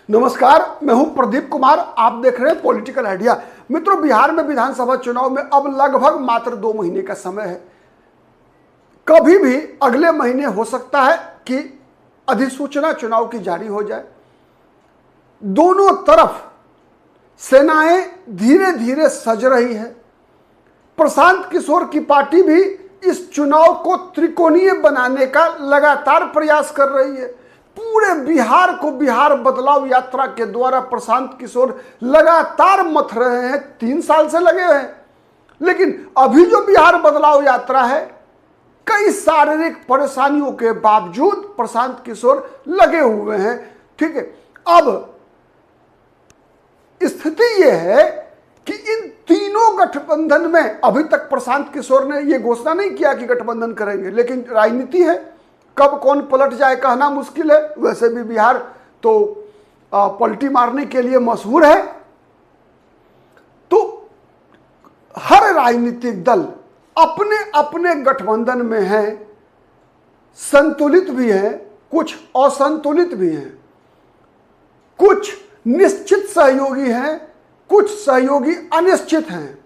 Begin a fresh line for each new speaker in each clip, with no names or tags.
नमस्कार, मैं हूं प्रदीप कुमार। आप देख रहे हैं पॉलिटिकल आइडिया। मित्रों, बिहार में विधानसभा चुनाव में अब लगभग मात्र 2 महीने का समय है। कभी भी अगले महीने हो सकता है कि अधिसूचना चुनाव की जारी हो जाए। दोनों तरफ सेनाएं धीरे धीरे सज रही है। प्रशांत किशोर की पार्टी भी इस चुनाव को त्रिकोणीय बनाने का लगातार प्रयास कर रही है। पूरे बिहार को बिहार बदलाव यात्रा के द्वारा प्रशांत किशोर लगातार मथ रहे हैं, 3 साल से लगे हुए हैं। लेकिन अभी जो बिहार बदलाव यात्रा है, कई शारीरिक परेशानियों के बावजूद प्रशांत किशोर लगे हुए हैं। ठीक है, अब स्थिति यह है कि इन तीनों गठबंधन में अभी तक प्रशांत किशोर ने यह घोषणा नहीं किया कि गठबंधन करेंगे, लेकिन राजनीति है, कब कौन पलट जाए कहना मुश्किल है। वैसे भी बिहार तो पलटी मारने के लिए मशहूर है। तो हर राजनीतिक दल अपने अपने गठबंधन में है, संतुलित भी है, कुछ असंतुलित भी हैं, कुछ निश्चित सहयोगी हैं, कुछ सहयोगी अनिश्चित हैं।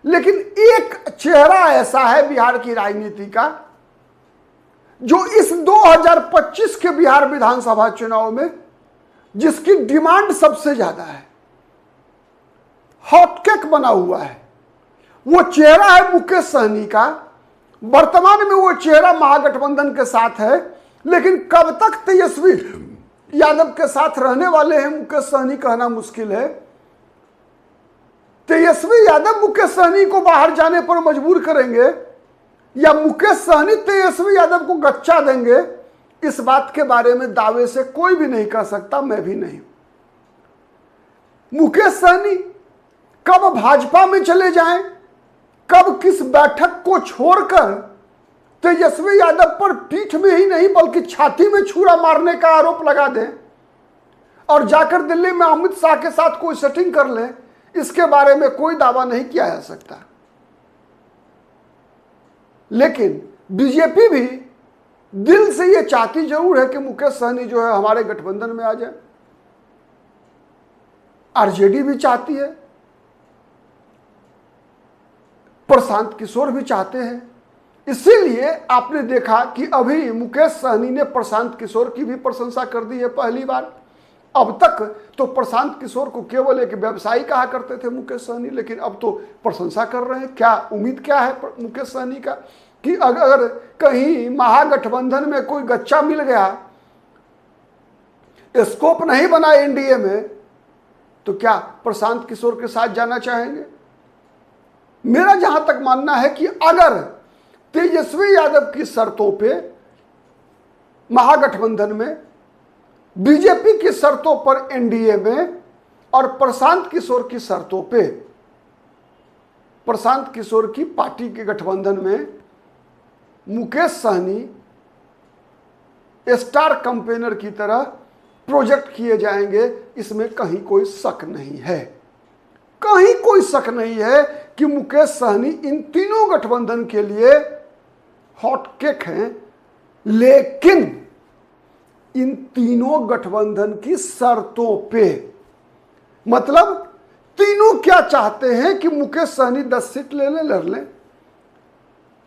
लेकिन एक चेहरा ऐसा है बिहार की राजनीति का जो इस 2025 के बिहार विधानसभा चुनाव में जिसकी डिमांड सबसे ज्यादा है, हॉटकेक बना हुआ है। वो चेहरा है मुकेश सहनी का। वर्तमान में वो चेहरा महागठबंधन के साथ है, लेकिन कब तक तेजस्वी यादव के साथ रहने वाले हैं मुकेश सहनी कहना मुश्किल है। तेजस्वी यादव मुकेश सहनी को बाहर जाने पर मजबूर करेंगे या मुकेश सहनी तेजस्वी यादव को गच्चा देंगे, इस बात के बारे में दावे से कोई भी नहीं कर सकता, मैं भी नहीं। मुकेश सहनी कब भाजपा में चले जाएं, कब किस बैठक को छोड़कर तेजस्वी यादव पर पीठ में ही नहीं बल्कि छाती में छुरा मारने का आरोप लगा दें और जाकर दिल्ली में अमित शाह के साथ कोई सेटिंग कर लें, इसके बारे में कोई दावा नहीं किया जा सकता। लेकिन बीजेपी भी दिल से यह चाहती जरूर है कि मुकेश सहनी जो है हमारे गठबंधन में आ जाए। आरजेडी भी चाहती है, प्रशांत किशोर भी चाहते हैं। इसीलिए आपने देखा कि अभी मुकेश सहनी ने प्रशांत किशोर की भी प्रशंसा कर दी है पहली बार। अब तक तो प्रशांत किशोर को केवल एक व्यवसायी कहा करते थे मुकेश सहनी, लेकिन अब तो प्रशंसा कर रहे हैं। क्या उम्मीद क्या है मुकेश सहनी का कि अगर कहीं महागठबंधन में कोई गच्चा मिल गया, स्कोप नहीं बना एनडीए में, तो क्या प्रशांत किशोर के साथ जाना चाहेंगे? मेरा जहां तक मानना है कि अगर तेजस्वी यादव की शर्तों पे महागठबंधन में, बीजेपी की शर्तों पर एनडीए में और प्रशांत किशोर की शर्तों पे प्रशांत किशोर की पार्टी के गठबंधन में मुकेश सहनी स्टार कैंपेनर की तरह प्रोजेक्ट किए जाएंगे, इसमें कहीं कोई शक नहीं है। कहीं कोई शक नहीं है कि मुकेश सहनी इन तीनों गठबंधन के लिए हॉटकेक हैं। लेकिन इन तीनों गठबंधन की शर्तों पे, मतलब तीनों क्या चाहते हैं कि मुकेश सहनी 10 सीट ले लें, लड़ लें,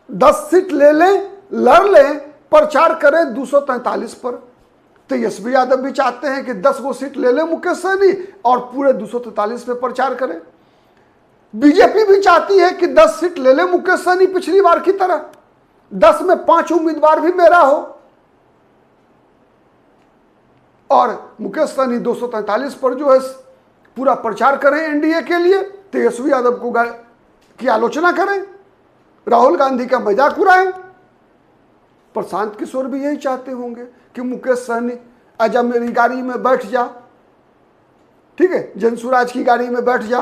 10 सीट ले लें, लड़ लें, प्रचार करें 243 पर। तेजस्वी यादव भी चाहते हैं कि 10 गो सीट ले लें मुकेश सहनी और पूरे 243 पे प्रचार करें। बीजेपी भी चाहती है कि 10 सीट ले लें मुकेश सहनी पिछली बार की तरह, 10 में 5 उम्मीदवार भी मेरा हो और मुकेश सहनी 243 पर जो है पूरा प्रचार करें एनडीए के लिए, तेजस्वी यादव को की आलोचना करें, राहुल गांधी का मजाक उड़ाएं। प्रशांत किशोर भी यही चाहते होंगे कि मुकेश सहनी आजा मेरी गाड़ी में बैठ जा, ठीक है, जनसुराज की गाड़ी में बैठ जा।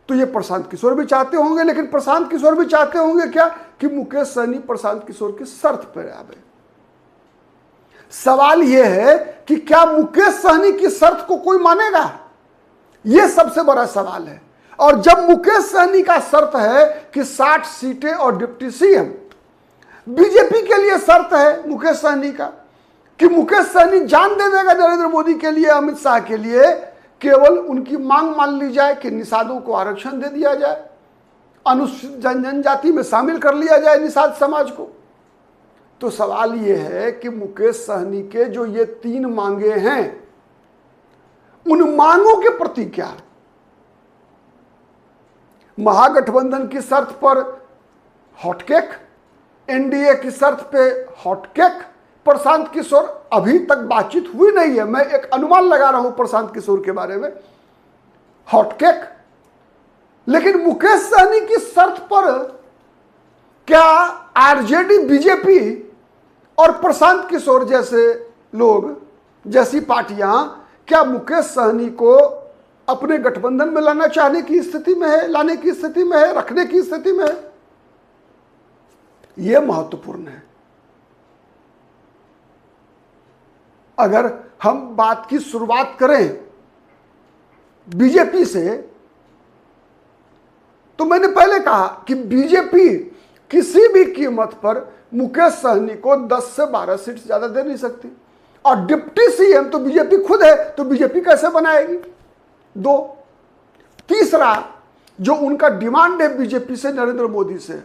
तो ये प्रशांत किशोर भी चाहते होंगे, लेकिन प्रशांत किशोर भी चाहते होंगे क्या कि मुकेश सहनी प्रशांत किशोर की शर्त पर आवे। सवाल यह है कि क्या मुकेश सहनी की शर्त को कोई मानेगा? यह सबसे बड़ा सवाल है। और जब मुकेश सहनी का शर्त है कि 60 सीटें और डिप्टी सीएम, बीजेपी के लिए शर्त है मुकेश सहनी का कि मुकेश सहनी जान दे देगा नरेंद्र मोदी के लिए, अमित शाह के लिए, केवल उनकी मांग मान ली जाए कि निषादों को आरक्षण दे दिया जाए, अनुसूचित जनजाति में शामिल कर लिया जाए निषाद समाज को। तो सवाल यह है कि मुकेश सहनी के जो ये 3 मांगे हैं, उन मांगों के प्रति क्या? महागठबंधन की शर्त पर हॉटकेक, एनडीए की शर्त पे हॉटकेक। प्रशांत किशोर अभी तक बातचीत हुई नहीं है, मैं एक अनुमान लगा रहा हूं प्रशांत किशोर के बारे में, हॉटकेक। लेकिन मुकेश सहनी की शर्त पर क्या आरजेडी, बीजेपी और प्रशांत किशोर जैसे लोग, जैसी पार्टियां, क्या मुकेश सहनी को अपने गठबंधन में लाना चाहने की स्थिति में है, लाने की स्थिति में है, रखने की स्थिति में है? यह महत्वपूर्ण है। अगर हम बात की शुरुआत करें बीजेपी से, तो मैंने पहले कहा कि बीजेपी किसी भी कीमत पर मुकेश सहनी को 10 से 12 सीट ज्यादा दे नहीं सकती। और डिप्टी सीएम तो बीजेपी खुद है, तो बीजेपी कैसे बनाएगी? 2। तीसरा, जो उनका डिमांड है बीजेपी से, नरेंद्र मोदी से,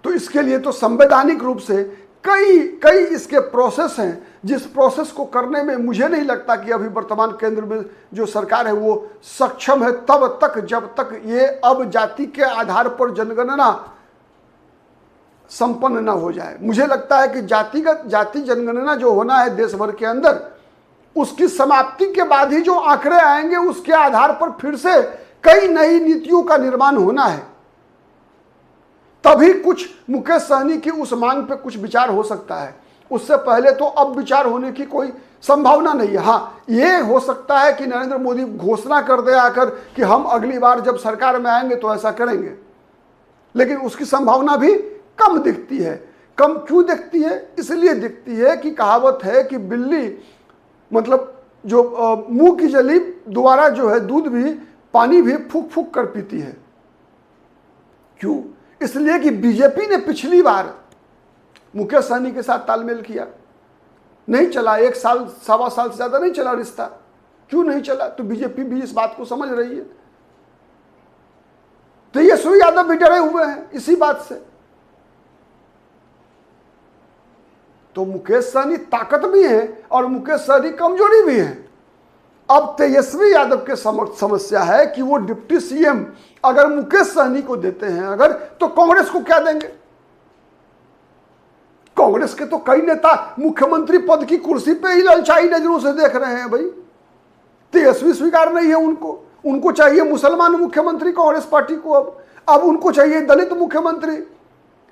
तो इसके लिए तो संवैधानिक रूप से कई इसके प्रोसेस हैं, जिस प्रोसेस को करने में मुझे नहीं लगता कि अभी वर्तमान केंद्र में जो सरकार है वो सक्षम है, तब तक जब तक ये अब जाति के आधार पर जनगणना संपन्न ना हो जाए। मुझे लगता है कि जाति जनगणना जो होना है देश भर के अंदर, उसकी समाप्ति के बाद ही जो आंकड़े आएंगे उसके आधार पर फिर से कई नई नीतियों का निर्माण होना है। तभी कुछ मुकेश सहनी की उस मांग पे कुछ विचार हो सकता है। उससे पहले तो अब विचार होने की कोई संभावना नहीं है। हाँ, ये हो सकता है कि नरेंद्र मोदी घोषणा कर दे आकर कि हम अगली बार जब सरकार में आएंगे तो ऐसा करेंगे, लेकिन उसकी संभावना भी कम दिखती है। कम क्यों दिखती है? इसलिए दिखती है कि कहावत है कि बिल्ली, मतलब जो मुंह की जली द्वारा जो है दूध भी, पानी भी फूक फूक कर पीती है। क्यों? इसलिए कि बीजेपी ने पिछली बार मुकेश सहनी के साथ तालमेल किया, नहीं चला, 1 साल, 1.25 साल से ज्यादा नहीं चला रिश्ता। क्यों नहीं चला? तो बीजेपी भी इस बात को समझ रही है। तेजस्वी यादव भी डरे हुए हैं इसी बात से। तो मुकेश सहनी ताकत भी है और मुकेश सहनी कमजोरी भी है। अब तेजस्वी यादव के समस्या है कि वो डिप्टी सीएम अगर मुकेश सहनी को देते हैं अगर, तो कांग्रेस को क्या देंगे? कांग्रेस के तो कई नेता मुख्यमंत्री पद की कुर्सी पे ही ललचाई नजरों से देख रहे हैं भाई। तेजस्वी स्वीकार नहीं है उनको चाहिए मुसलमान मुख्यमंत्री कांग्रेस पार्टी को। अब उनको चाहिए दलित मुख्यमंत्री।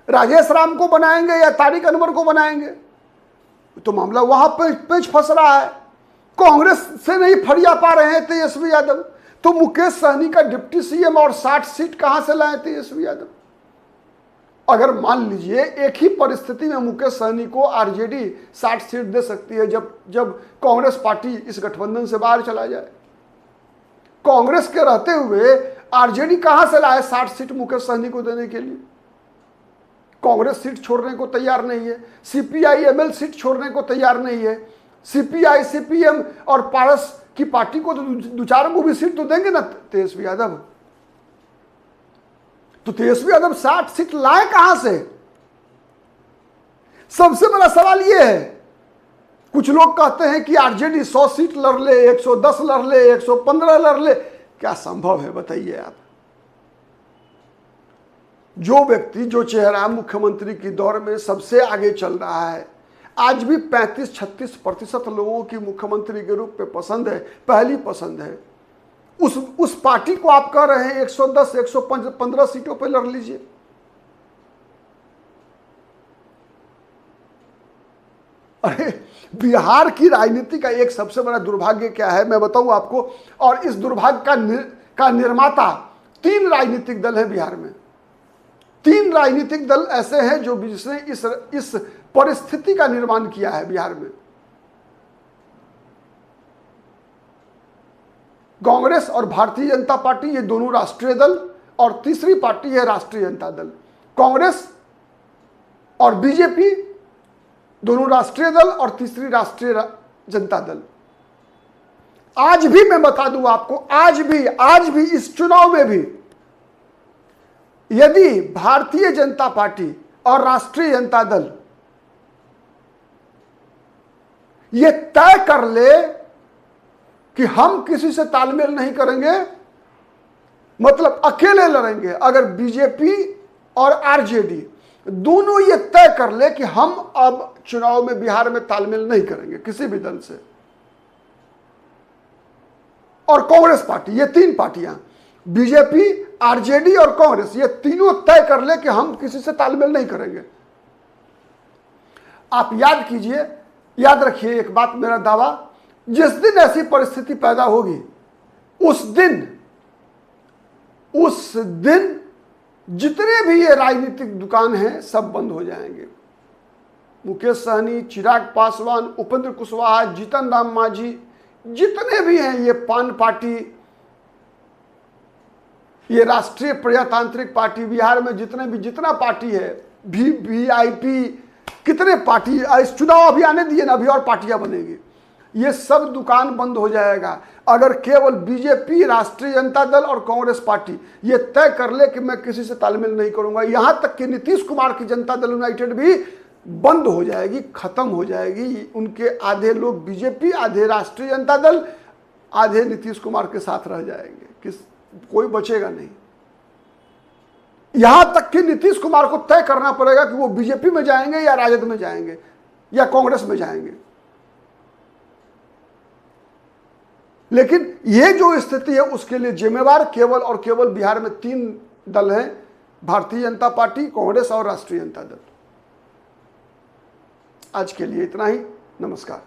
राजेश राम को बनाएंगे या तारिक अनवर को बनाएंगे? तो मामला वहां पेच फंस रहा है। कांग्रेस से नहीं फरिया पा रहे हैं तेजस्वी यादव, तो मुकेश सहनी का डिप्टी सीएम और 60 सीट कहां से लाए तेजस्वी यादव? अगर मान लीजिए एक ही परिस्थिति में मुकेश सहनी को आरजेडी 60 सीट दे सकती है, जब कांग्रेस पार्टी इस गठबंधन से बाहर चला जाए। कांग्रेस के रहते हुए आरजेडी कहां से लाए 60 सीट मुकेश सहनी को देने के लिए? कांग्रेस सीट छोड़ने को तैयार नहीं है, सीपीआई एमएल सीट छोड़ने को तैयार नहीं है। सीपीआई, सीपीएम और पारस की पार्टी को तो 2-4 को भी सीट तो देंगे ना तेजस्वी यादव। तो तेजस्वी यादव 60 सीट लाए कहां से? सबसे बड़ा सवाल यह है। कुछ लोग कहते हैं कि आरजेडी 100 सीट लड़ ले, 110 लड़ ले, 115 लड़ ले। क्या संभव है बताइए आप? जो व्यक्ति, जो चेहरा मुख्यमंत्री की दौर में सबसे आगे चल रहा है, आज भी 35-36% लोगों की मुख्यमंत्री के रूप में पसंद है, पहली पसंद है। उस पार्टी को आप कह रहे हैं 110-115 सीटों पर लड़ लीजिए। अरे बिहार की राजनीति का एक सबसे बड़ा दुर्भाग्य क्या है मैं बताऊं आपको, और इस दुर्भाग्य का निर्माता 3 राजनीतिक दल है बिहार में। 3 राजनीतिक दल ऐसे हैं जो जिसने इस परिस्थिति का निर्माण किया है बिहार में। कांग्रेस और भारतीय जनता पार्टी, ये दोनों राष्ट्रीय दल, और तीसरी पार्टी है राष्ट्रीय जनता दल। कांग्रेस और बीजेपी दोनों राष्ट्रीय दल और तीसरी राष्ट्रीय जनता दल। आज भी मैं बता दूं आपको, आज भी इस चुनाव में भी यदि भारतीय जनता पार्टी और राष्ट्रीय जनता दल ये तय कर ले कि हम किसी से तालमेल नहीं करेंगे, मतलब अकेले लड़ेंगे, अगर बीजेपी और आरजेडी दोनों ये तय कर ले कि हम अब चुनाव में बिहार में तालमेल नहीं करेंगे किसी भी दल से, और कांग्रेस पार्टी, ये तीन पार्टियां बीजेपी, आरजेडी और कांग्रेस, ये तीनों तय कर ले कि हम किसी से तालमेल नहीं करेंगे, आप याद कीजिए, याद रखिए एक बात, मेरा दावा, जिस दिन ऐसी परिस्थिति पैदा होगी उस दिन जितने भी ये राजनीतिक दुकान हैं सब बंद हो जाएंगे। मुकेश सहनी, चिराग पासवान, उपेंद्र कुशवाहा, जीतन राम मांझी, जितने भी हैं, ये पान पार्टी, ये राष्ट्रीय प्रजातांत्रिक पार्टी, बिहार में जितना पार्टी है, वीआईपी, कितने पार्टी, इस चुनाव अभी आने दिए ना, अभी और पार्टियां बनेगी, ये सब दुकान बंद हो जाएगा अगर केवल बीजेपी, राष्ट्रीय जनता दल और कांग्रेस पार्टी ये तय कर ले कि मैं किसी से तालमेल नहीं करूंगा। यहां तक कि नीतीश कुमार की जनता दल यूनाइटेड भी बंद हो जाएगी, खत्म हो जाएगी, उनके आधे लोग बीजेपी, आधे राष्ट्रीय जनता दल, आधे नीतीश कुमार के साथ रह जाएंगे, कोई बचेगा नहीं। यहां तक कि नीतीश कुमार को तय करना पड़ेगा कि वो बीजेपी में जाएंगे या राजद में जाएंगे या कांग्रेस में जाएंगे। लेकिन ये जो स्थिति है उसके लिए जिम्मेवार केवल और केवल बिहार में तीन दल हैं, भारतीय जनता पार्टी, कांग्रेस और राष्ट्रीय जनता दल। आज के लिए इतना ही, नमस्कार।